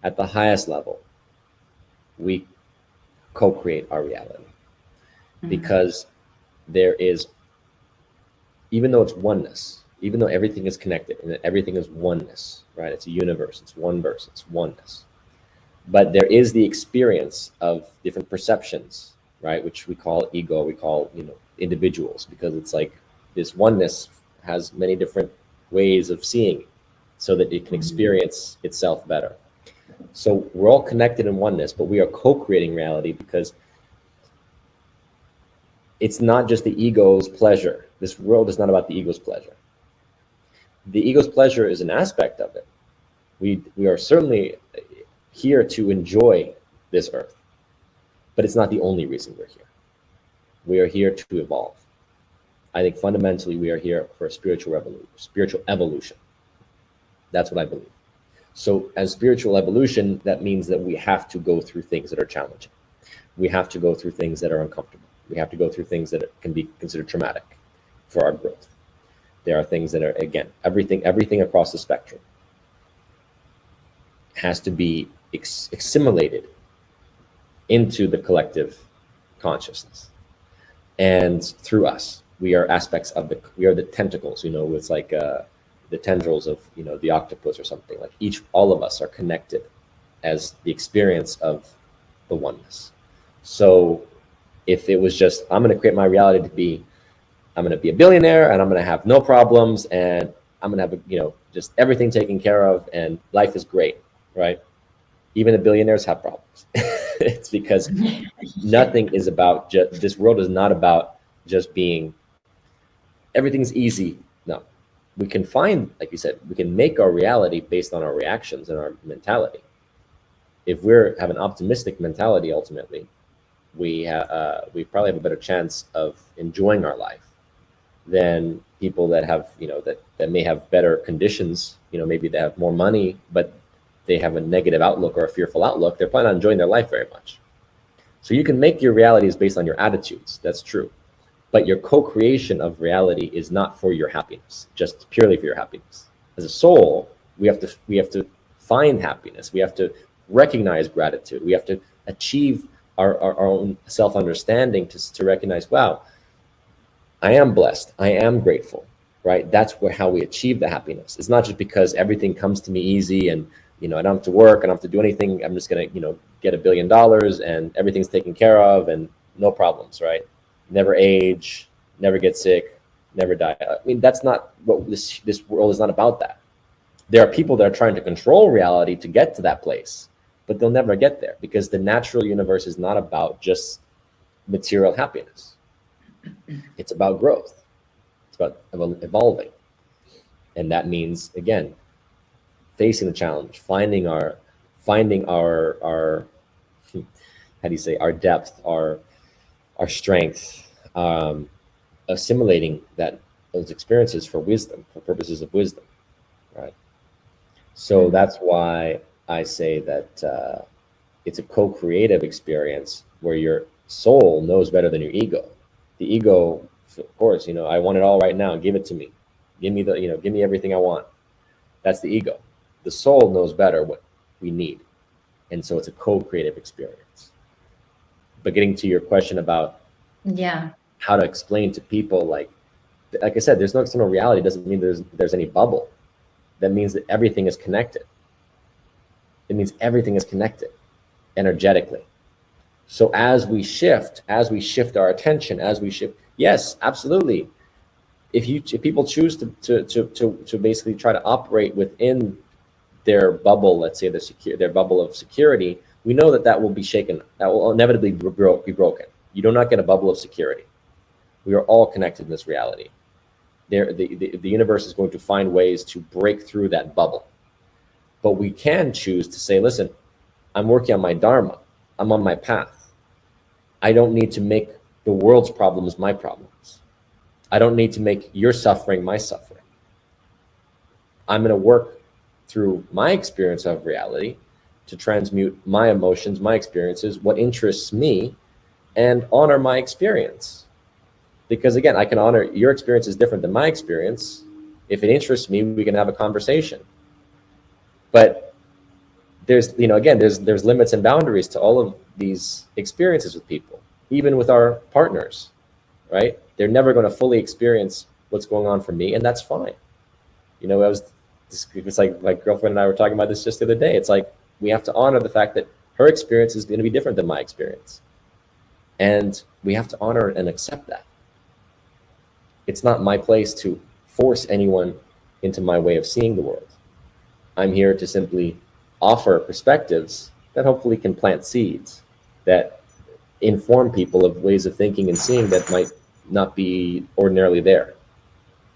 at the highest level, we co-create our reality, because there is, even though it's oneness, even though everything is connected and everything is oneness, right? It's a universe, it's one verse, it's oneness. But there is the experience of different perceptions, right? Which we call ego, we call, individuals, because it's like this oneness has many different ways of seeing it so that it can experience itself better. So we're all connected in oneness, but we are co-creating reality, because it's not just the ego's pleasure. This world is not about the ego's pleasure. The ego's pleasure is an aspect of it. We are certainly here to enjoy this earth, but it's not the only reason we're here. We are here to evolve. I think fundamentally we are here for a spiritual evolution. That's what I believe. So as spiritual evolution, that means that we have to go through things that are challenging. We have to go through things that are uncomfortable. We have to go through things that can be considered traumatic for our growth. There are things that are, again, everything across the spectrum has to be assimilated into the collective consciousness. And through us, we are aspects of we are the tentacles, it's like the tendrils of, the octopus or something. Like all of us are connected as the experience of the oneness. So if it was just, I'm going to create my reality to be, I'm going to be a billionaire and I'm going to have no problems and I'm going to have, just everything taken care of and life is great, right? Even the billionaires have problems. It's because nothing is about this world is not about just being, everything's easy. No, we can find, like you said, we can make our reality based on our reactions and our mentality. If we have an optimistic mentality, ultimately, we probably have a better chance of enjoying our life than people that have, that may have better conditions. Maybe they have more money, but they have a negative outlook or a fearful outlook. They're probably not enjoying their life very much. So you can make your realities based on your attitudes. That's true. But your co-creation of reality is not for your happiness, just purely for your happiness. As a soul, we have to find happiness. We have to recognize gratitude. We have to achieve our own self-understanding to recognize, wow, I am blessed. I am grateful, right? That's how we achieve the happiness. It's not just because everything comes to me easy and, I don't have to work, I don't have to do anything. I'm just going to, get $1 billion and everything's taken care of and no problems, right? Never age, never get sick, never die. I mean, that's not what this world is not about that. There are people that are trying to control reality to get to that place, but they'll never get there because the natural universe is not about just material happiness. It's about growth. It's about evolving. And that means, again, facing the challenge, finding our how do you say, our depth, our strength, assimilating those experiences for wisdom, for purposes of wisdom, right? So that's why I say that it's a co-creative experience where your soul knows better than your ego. The ego, of course, I want it all right now. Give it to me. Give me give me everything I want. That's the ego. The soul knows better what we need. And so it's a co-creative experience. But getting to your question about how to explain to people, like I said, there's no external reality doesn't mean there's any bubble. That means that everything is connected. It means everything is connected energetically. So as we shift our attention, yes, absolutely. If people choose to basically try to operate within their bubble, let's say their bubble of security, we know that will be shaken. That will inevitably be broken. You do not get a bubble of security. We are all connected in this reality. The universe is going to find ways to break through that bubble. But we can choose to say, listen, I'm working on my dharma. I'm on my path. I don't need to make the world's problems my problems. I don't need to make your suffering my suffering. I'm going to work through my experience of reality to transmute my emotions, my experiences, what interests me, and honor my experience. Because again, I can honor your experience is different than my experience. If it interests me, we can have a conversation. But there's, again, there's limits and boundaries to all of these experiences with people, even with our partners, right? They're never going to fully experience what's going on for me, and that's fine. It's like my girlfriend and I were talking about this just the other day. It's like we have to honor the fact that her experience is going to be different than my experience, and we have to honor and accept that. It's not my place to force anyone into my way of seeing the world. I'm here to simply offer perspectives that hopefully can plant seeds that inform people of ways of thinking and seeing that might not be ordinarily there.